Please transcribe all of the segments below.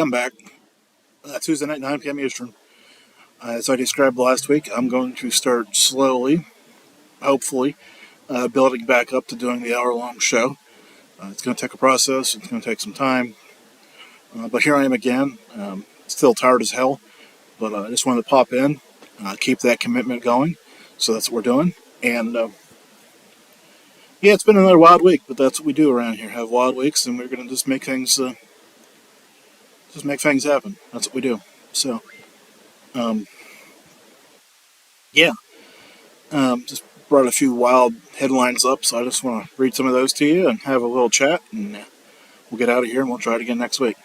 I'm back. Tuesday night, 9 p.m. Eastern. As I described last week, I'm going to start slowly, hopefully, building back up to doing the hour-long show. It's going to take a process. It's going to take some time. But here I am again. Still tired as hell. But I just wanted to pop in, keep that commitment going. So that's what we're doing. And yeah, it's been another wild week, but that's what we do around here. Have wild weeks, and we're going to just make things happen. That's what we do. So, um, yeah. Just brought a few wild headlines up, so I just want to read some of those to you and have a little chat, and we'll get out of here and we'll try it again next week.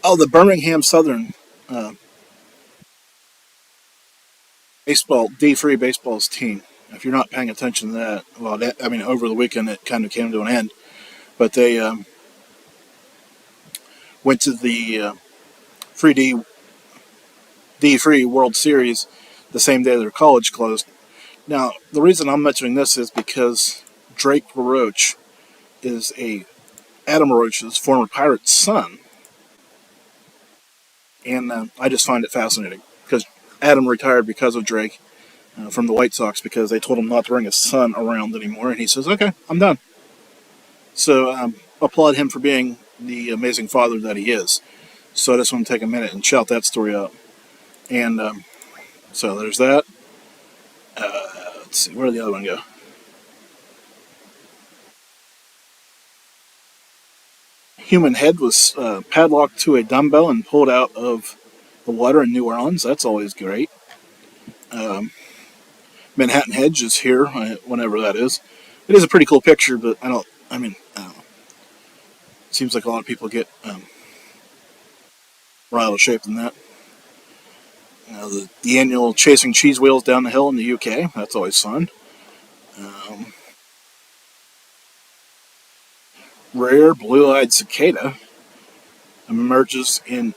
Oh, the Birmingham Southern uh, baseball D3 baseball's team. If you're not paying attention to that, well, over the weekend it kind of came to an end, but they went to the 3D D3 World Series the same day their college closed. Now, the reason I'm mentioning this is because Drake LaRoche is Adam LaRoche's former Pirates son. And I just find it fascinating because Adam retired because of Drake from the White Sox because they told him not to bring his son around anymore. And he says, okay, I'm done. So applaud him for being the amazing father that he is. So I just want to take a minute and shout that story out. And so there's that. Let's see, where did the other one go? Human head was padlocked to a dumbbell and pulled out of the water in New Orleans. That's always great. Um, Manhattan Hedge is here, whenever that is. It is a pretty cool picture, but I don't know. It seems like a lot of people get more out of shape than that. The annual Chasing Cheese Wheels down the hill in the UK, that's always fun. Um, Rare blue-eyed cicada emerges in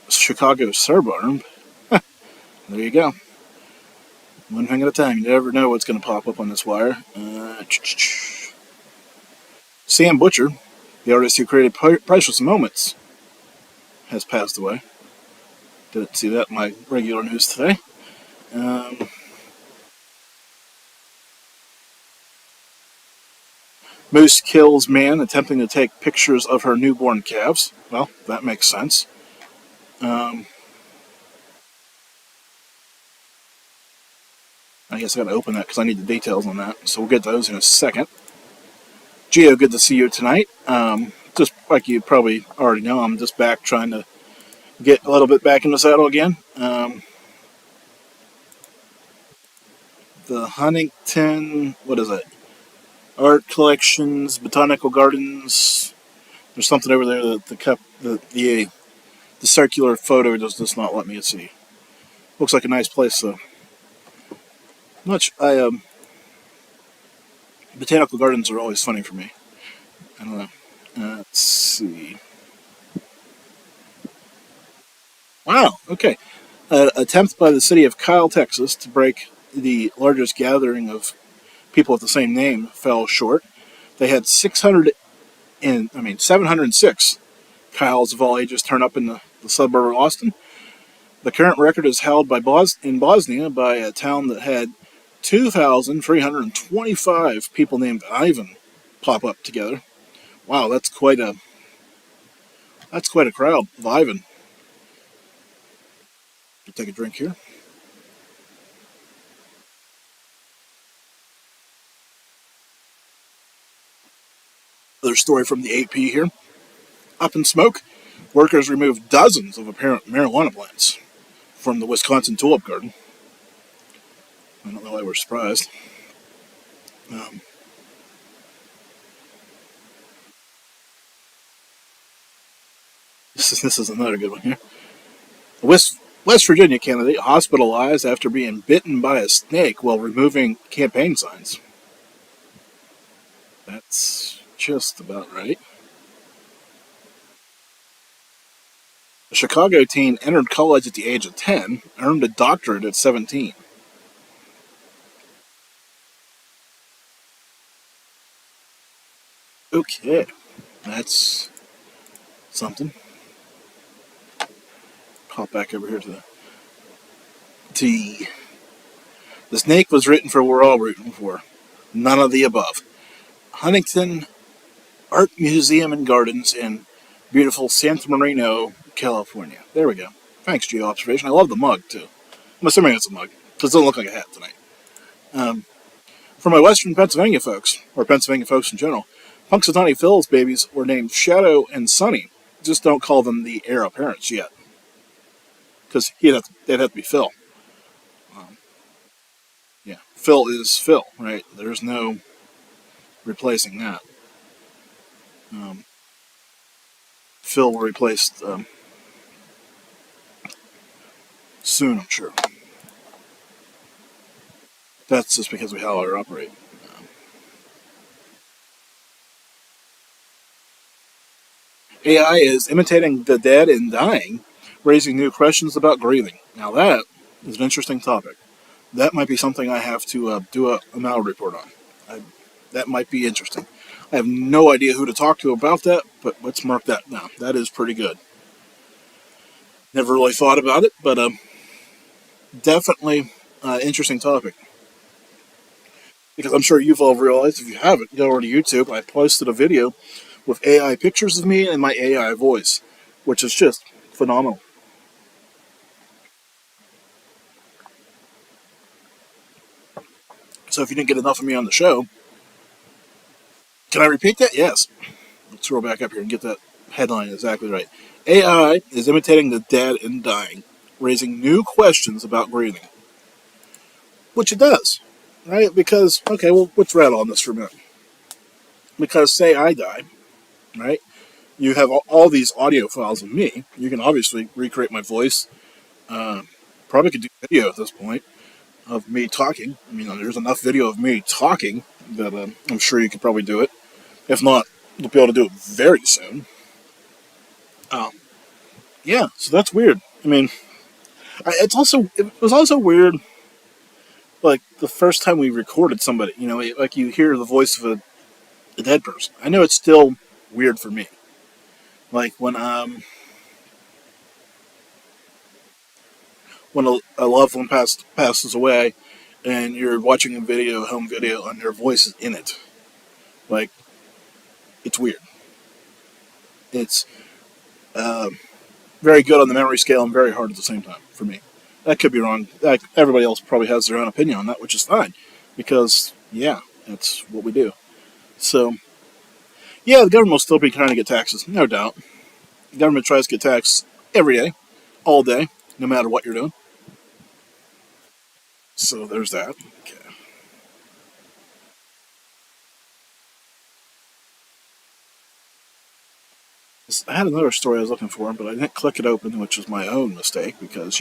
Chicago suburb. There you go. One thing at a time. You never know what's going to pop up on this wire. Sam Butcher, the artist who created Priceless Moments, has passed away. Didn't see that in my regular news today. Um, Moose kills man attempting to take pictures of her newborn calves. Well, that makes sense. Um, I guess I got to open that because I need the details on that. So we'll get those in a second. Gio, good to see you tonight. Just like you probably already know, I'm just back trying to get a little bit back in the saddle again. The Huntington, what is it? Art collections, botanical gardens. There's something over there that the circular photo does not let me see. Looks like a nice place though. Much botanical gardens are always funny for me. I don't know. Let's see. Wow. Okay. Attempt by the city of Kyle, Texas, to break the largest gathering of people with the same name fell short. They had 706 Kyles of all ages turn up in the suburb of Austin. The current record is held in Bosnia by a town that had 2,325 people named Ivan pop up together. Wow, that's quite a crowd of Ivan. Take a drink here. Another story from the AP here. Up in smoke, workers removed dozens of apparent marijuana plants from the Wisconsin tulip garden. I don't know why we're surprised. Um, this is another good one here. A West Virginia candidate hospitalized after being bitten by a snake while removing campaign signs. That's just about right. A Chicago teen entered college at the age of 10, earned a doctorate at 17. Okay, that's something. Pop back over here to the T. The snake was written for what we're all rooting for. None of the above. Huntington Art Museum and Gardens in beautiful Santa Marino, California. There we go. Thanks, Geo Observation. I love the mug, too. I'm assuming it's a mug, because it doesn't look like a hat tonight. For my Western Pennsylvania folks, or Pennsylvania folks in general, Punxsutawney Phil's babies were named Shadow and Sunny. Just don't call them the heir apparents yet, because they'd have to be Phil. Yeah, Phil is Phil, right? There's no replacing that. Um, Phil will replace soon, I'm sure. That's just because we how I operate. AI is imitating the dead and dying, raising new questions about grieving. Now that is an interesting topic. That might be something I have to do a Mal report on. That might be interesting. I have no idea who to talk to about that, but let's mark that down. That is pretty good. Never really thought about it, but definitely interesting topic. Because I'm sure you've all realized, if you haven't, go over to YouTube. I posted a video with AI pictures of me and my AI voice, which is just phenomenal. So if you didn't get enough of me on the show, can I repeat that? Yes. Let's scroll back up here and get that headline exactly right. AI is imitating the dead and dying, raising new questions about grieving. Which it does, right? Because, okay, well, let's rattle on this for a minute. Because, say I die, right? You have all these audio files of me. You can obviously recreate my voice. Probably could do video at this point of me talking. I mean, there's enough video of me talking that I'm sure you could probably do it. If not, you'll be able to do it very soon. Um, yeah, so that's weird. I mean, it was also weird. Like the first time we recorded somebody, like you hear the voice of a dead person. I know it's still weird for me. Like when a loved one passes away, and you're watching a video, home video, and their voice is in it. Like it's weird. It's very good on the memory scale and very hard at the same time for me. That could be wrong. Everybody else probably has their own opinion on that, which is fine, because yeah, that's what we do. So yeah, the government will still be trying to get taxes, no doubt. The government tries to get taxed every day, all day, no matter what you're doing. So there's that. Okay. I had another story I was looking for, but I didn't click it open, which was my own mistake because,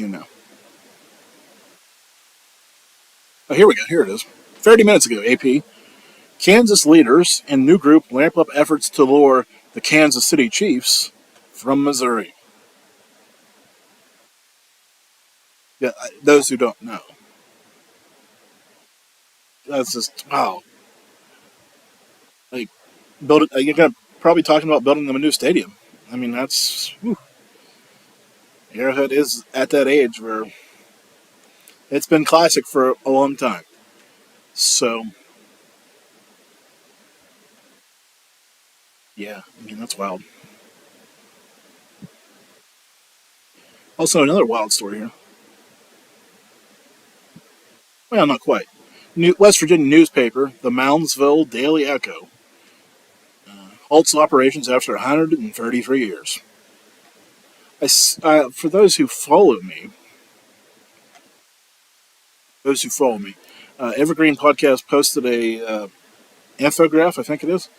Oh, here we go. Here it is. 30 minutes ago, AP. Kansas leaders and new group ramp up efforts to lure the Kansas City Chiefs from Missouri. Yeah, those who don't know. That's just, wow. Like, you're going to probably talking about building them a new stadium. I mean, Arrowhead is at that age where it's been classic for a long time. So, yeah, I mean, that's wild. Also, another wild story here. Well, not quite. West Virginia newspaper, the Moundsville Daily Echo, halts operations after 133 years. For those who follow me, Evergreen Podcast posted a infograph, I think it is,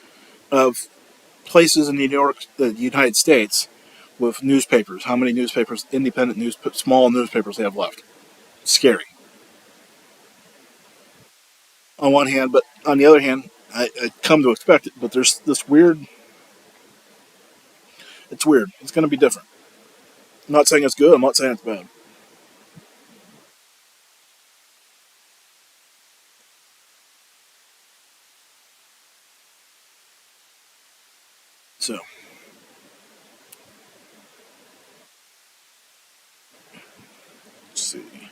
of places in the United States, with newspapers. How many newspapers, small newspapers, they have left? Scary. On one hand, but on the other hand, I come to expect it. But there's this weird. It's weird. It's going to be different. I'm not saying it's good. I'm not saying it's bad. So see.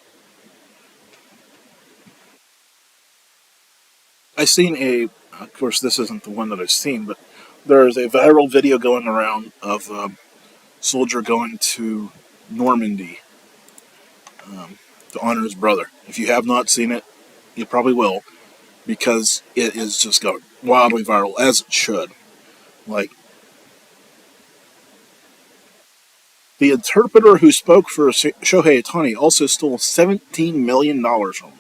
I seen of course, this isn't the one that I've seen, but there's a viral video going around of a soldier going to Normandy to honor his brother. If you have not seen it, you probably will, because it is just going wildly viral, as it should. Like, the interpreter who spoke for Shohei Ohtani also stole $17 million from him.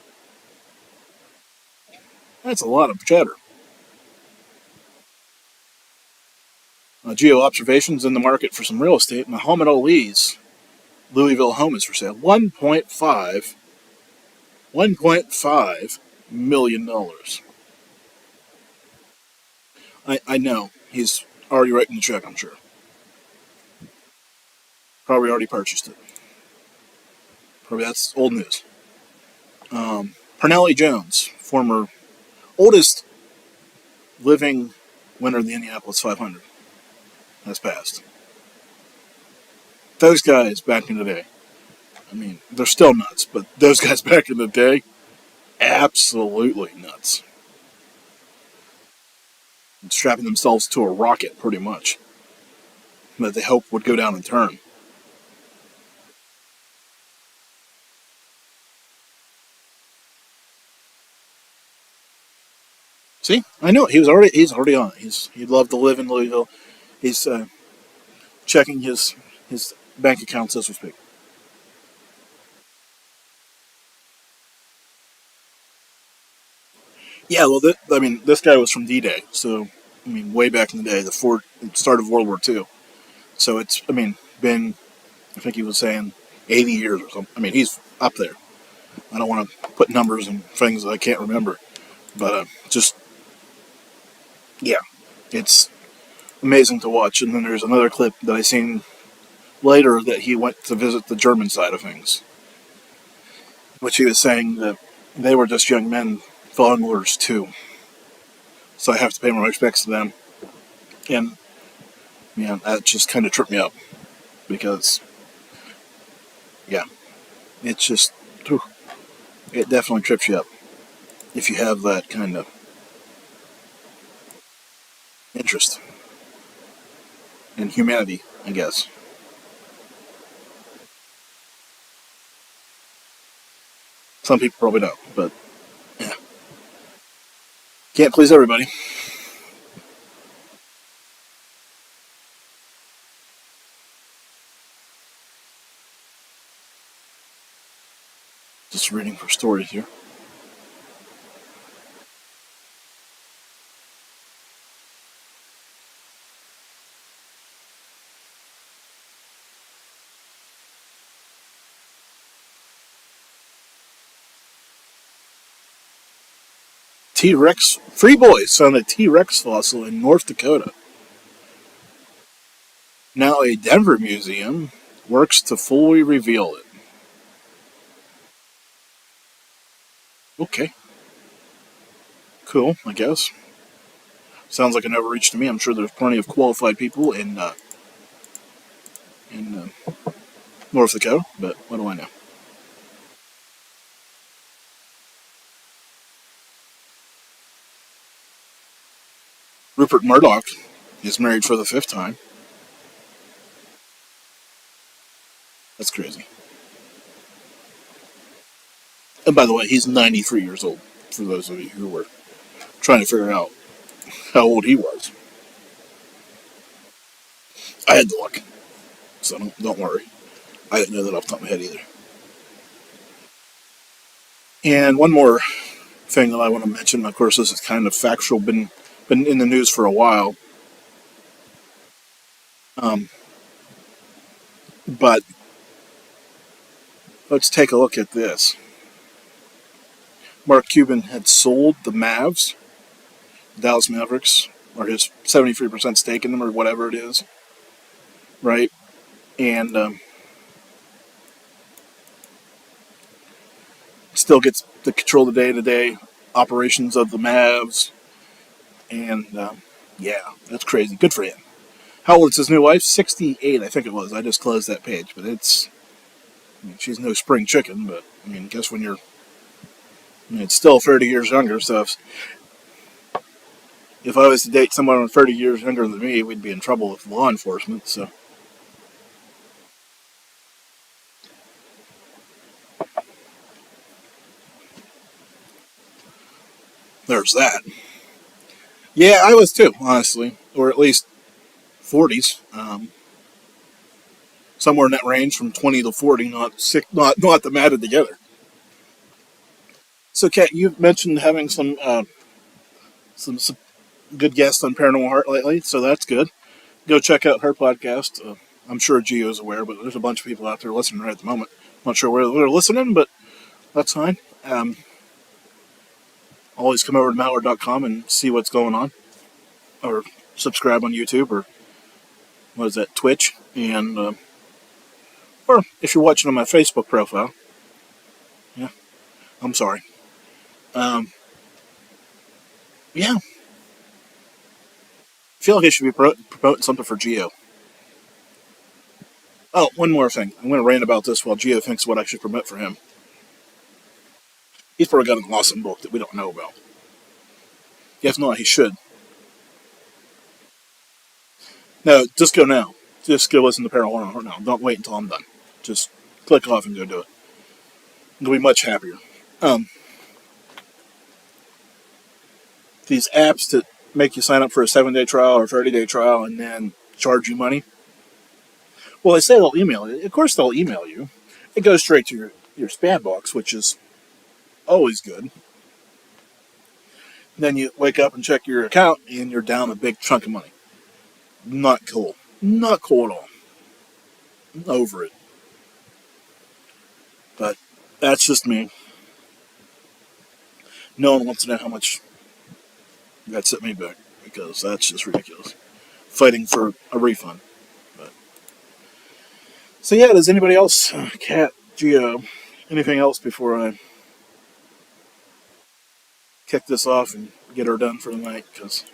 That's a lot of cheddar. Geo observations in the market for some real estate. Muhammad Ali's Louisville home is for sale. $1.5 million. I know. He's already writing the check, I'm sure. Probably already purchased it. Probably that's old news. Pernell Jones, former oldest living winner of the Indianapolis 500, has passed. Those guys back in the day, I mean, they're still nuts, but those guys back in the day, absolutely nuts. Strapping themselves to a rocket, pretty much, that they hoped would go down and turn. See, I knew it. He's already on it. He'd love to live in Louisville. He's checking his bank accounts as we speak. Yeah, well, I mean, this guy was from D-Day, so I mean, way back in the day, the start of World War II. So it's, I mean, been, I think he was saying 80 years or something. I mean, he's up there. I don't want to put numbers and things that I can't remember, but just, yeah, it's amazing to watch. And then there's another clip that I seen later that he went to visit the German side of things, which he was saying that they were just young men following orders too. So I have to pay my respects to them. And yeah, that just kind of tripped me up because, yeah, it's just, it definitely trips you up if you have that kind of interest in humanity, I guess. Some people probably don't, but yeah, can't please everybody. Just reading for stories here. T-Rex, Free Boys found a T-Rex fossil in North Dakota. Now a Denver museum works to fully reveal it. Okay, cool, I guess. Sounds like an overreach to me. I'm sure there's plenty of qualified people in North Dakota, but what do I know? Rupert Murdoch is married for the fifth time. That's crazy. And by the way, he's 93 years old, for those of you who were trying to figure out how old he was. I had to look, so don't worry. I didn't know that off the top of my head either. And one more thing that I want to mention, of course, this is kind of factual, been in the news for a while. But let's take a look at this. Mark Cuban had sold the Mavs, Dallas Mavericks, or his 73% stake in them, or whatever it is, right? And still gets to control the day-to-day operations of the Mavs. And yeah, that's crazy. Good for him. How old is his new wife? 68, I think it was. I just closed that page, but it's I mean, she's no spring chicken, but I mean, guess when you're, I mean, it's still 30 years younger. So if I was to date someone 30 years younger than me, we'd be in trouble with law enforcement. So there's that. Yeah, I was too, honestly, or at least 40s, somewhere in that range from 20 to 40, not sick, not them added together. So, Kat, you've mentioned having some good guests on Paranormal Heart lately, so that's good. Go check out her podcast. I'm sure Gio's aware, but there's a bunch of people out there listening right at the moment. Not sure where they're listening, but that's fine. Always come over to Mallard.com and see what's going on, or subscribe on YouTube, or what is that, Twitch, and or if you're watching on my Facebook profile, yeah, I'm sorry. Um, yeah, I feel like I should be promoting something for Gio. Oh, one more thing. I'm going to rant about this while Gio thinks what I should promote for him. He's probably got an awesome book that we don't know about. If not, he should. No, just go now. Just go listen to Paranormal Heart now. Don't wait until I'm done. Just click off and go do it. You'll be much happier. Um, these apps that make you sign up for a 7-day trial or 30-day trial and then charge you money. Well, they say they'll email you. Of course, they'll email you. It goes straight to your spam box, which is always good. Then you wake up and check your account, and you're down a big chunk of money. Not cool. Not cool at all. I'm over it. But that's just me. No one wants to know how much that set me back, because that's just ridiculous. Fighting for a refund. But so yeah, does anybody else, Kat, Gio, anything else before I kick this off and get her done for the night? Because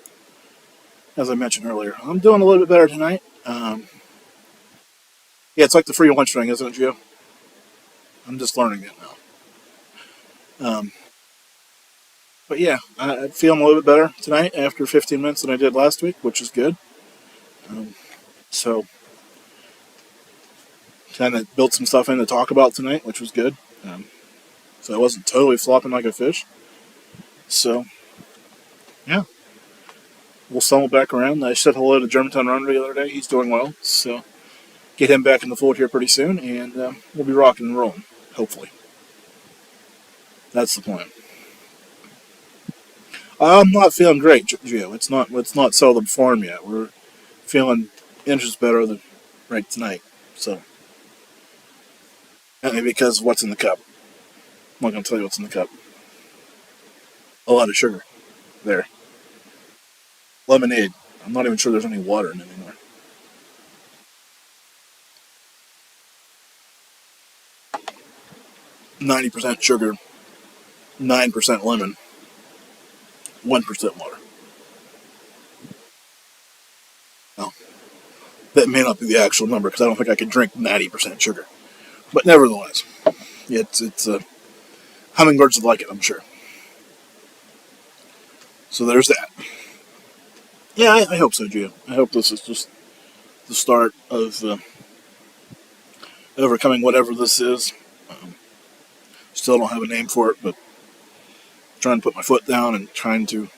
as I mentioned earlier, I'm doing a little bit better tonight. Yeah, it's like the free lunch thing, isn't it, Gio? I'm just learning it now. But yeah, I'm feeling a little bit better tonight after 15 minutes than I did last week, which is good. Um, so kind of built some stuff in to talk about tonight, which was good. Um, so I wasn't totally flopping like a fish. So yeah, we'll stumble back around. I said hello to Germantown Runner the other day. He's doing well. So get him back in the fold here pretty soon, and we'll be rocking and rolling, hopefully. That's the plan. I'm not feeling great, Gio. It's not settled in form yet. We're feeling inches better than right tonight. So, and because of what's in the cup. I'm not going to tell you what's in the cup. A lot of sugar. There. Lemonade. I'm not even sure there's any water in it anymore. 90% sugar, 9% lemon, 1% water. Now, that may not be the actual number because I don't think I could drink 90% sugar. But nevertheless, it's hummingbirds would like it, I'm sure. So there's that. Yeah, I hope so, Gio. I hope this is just the start of overcoming whatever this is. Still don't have a name for it, but trying to put my foot down and trying to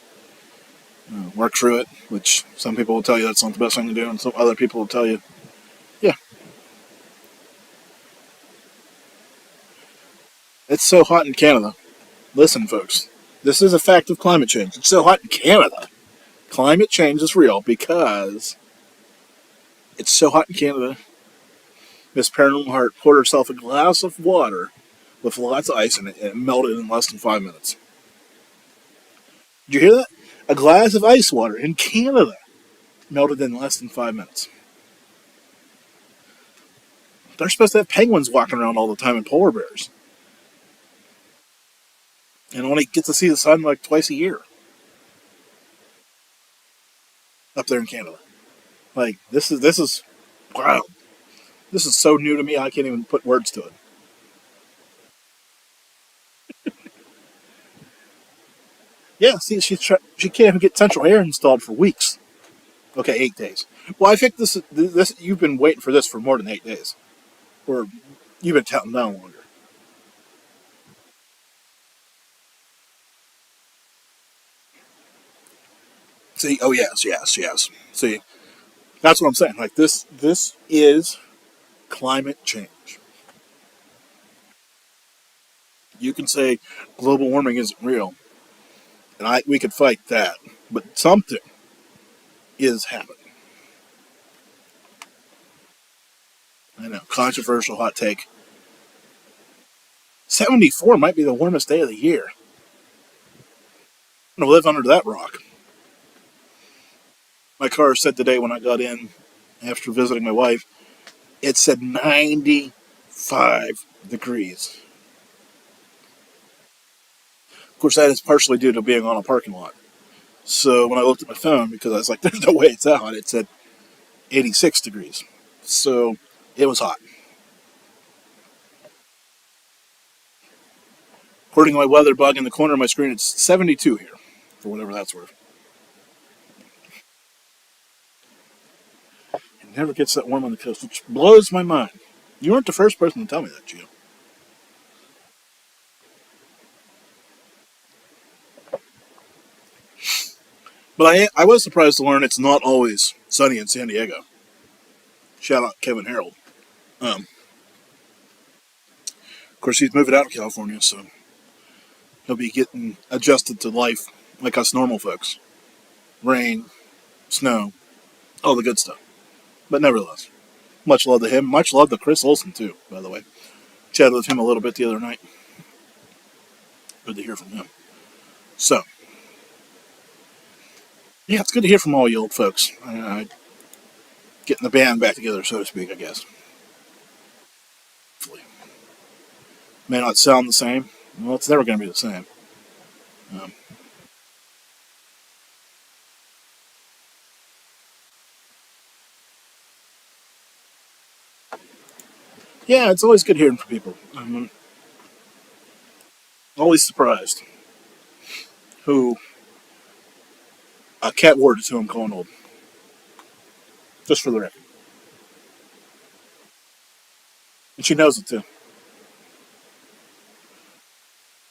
work through it, which some people will tell you that's not the best thing to do, and some other people will tell you, yeah, it's so hot in Canada. Listen, folks, this is a fact of climate change. It's so hot in Canada. Climate change is real because it's so hot in Canada. Miss Paranormal Heart poured herself a glass of water with lots of ice in it, and it melted in less than 5 minutes. Did you hear that? A glass of ice water in Canada melted in less than 5 minutes. They're supposed to have penguins walking around all the time and polar bears, and only get to see the sun like twice a year up there in Canada. Like this is wow. This is so new to me. I can't even put words to it. Yeah, see, she can't even get central air installed for weeks. Okay, 8 days. Well, I think this you've been waiting for this for more than 8 days, or you've been counting down longer. See, oh yes, yes, yes. See, that's what I'm saying. Like this is climate change. You can say global warming isn't real, and we could fight that, but something is happening. I know, controversial hot take. 74 might be the warmest day of the year. I'm gonna live under that rock. My car said today when I got in after visiting my wife, it said 95 degrees. Of course, that is partially due to being on a parking lot. So when I looked at my phone, because I was like, there's no way it's that hot, it said 86 degrees. So it was hot. According to my weather bug in the corner of my screen, it's 72 here, for whatever that's worth. It never gets that warm on the coast, which blows my mind. You weren't the first person to tell me that, Gio. But I was surprised to learn it's not always sunny in San Diego. Shout out Kevin Harold. Of course, he's moving out of California, so he'll be getting adjusted to life like us normal folks. Rain, snow, all the good stuff. But nevertheless, much love to him. Much love to Chris Olsen, too, by the way. Chatted with him a little bit the other night. Good to hear from him. So, yeah, it's good to hear from all you old folks. Getting the band back together, so to speak, I guess. Hopefully. May not sound the same. Well, it's never going to be the same. Um, yeah, it's always good hearing from people. I'm always surprised who Cat Ward is who I'm calling old. Just for the record. And she knows it too.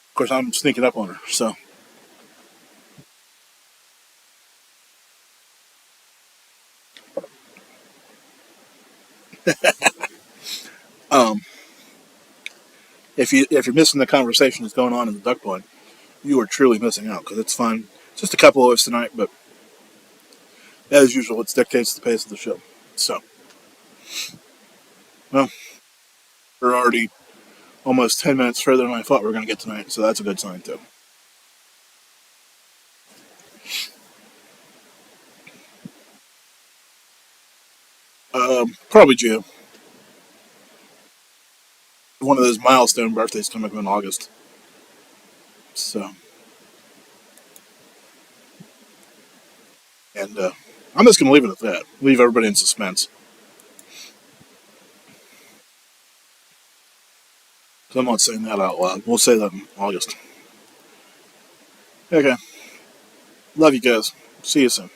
Of course, I'm sneaking up on her, so. Um, if you're missing the conversation that's going on in the duck pond, you are truly missing out because it's fun. It's just a couple of us tonight, but as usual, it dictates the pace of the show. So, well, we're already almost 10 minutes further than I thought we were going to get tonight, so that's a good sign too. Probably Gio. One of those milestone birthdays coming up in August. So, and I'm just going to leave it at that. Leave everybody in suspense. So I'm not saying that out loud. We'll say that in August. Okay. Love you guys. See you soon.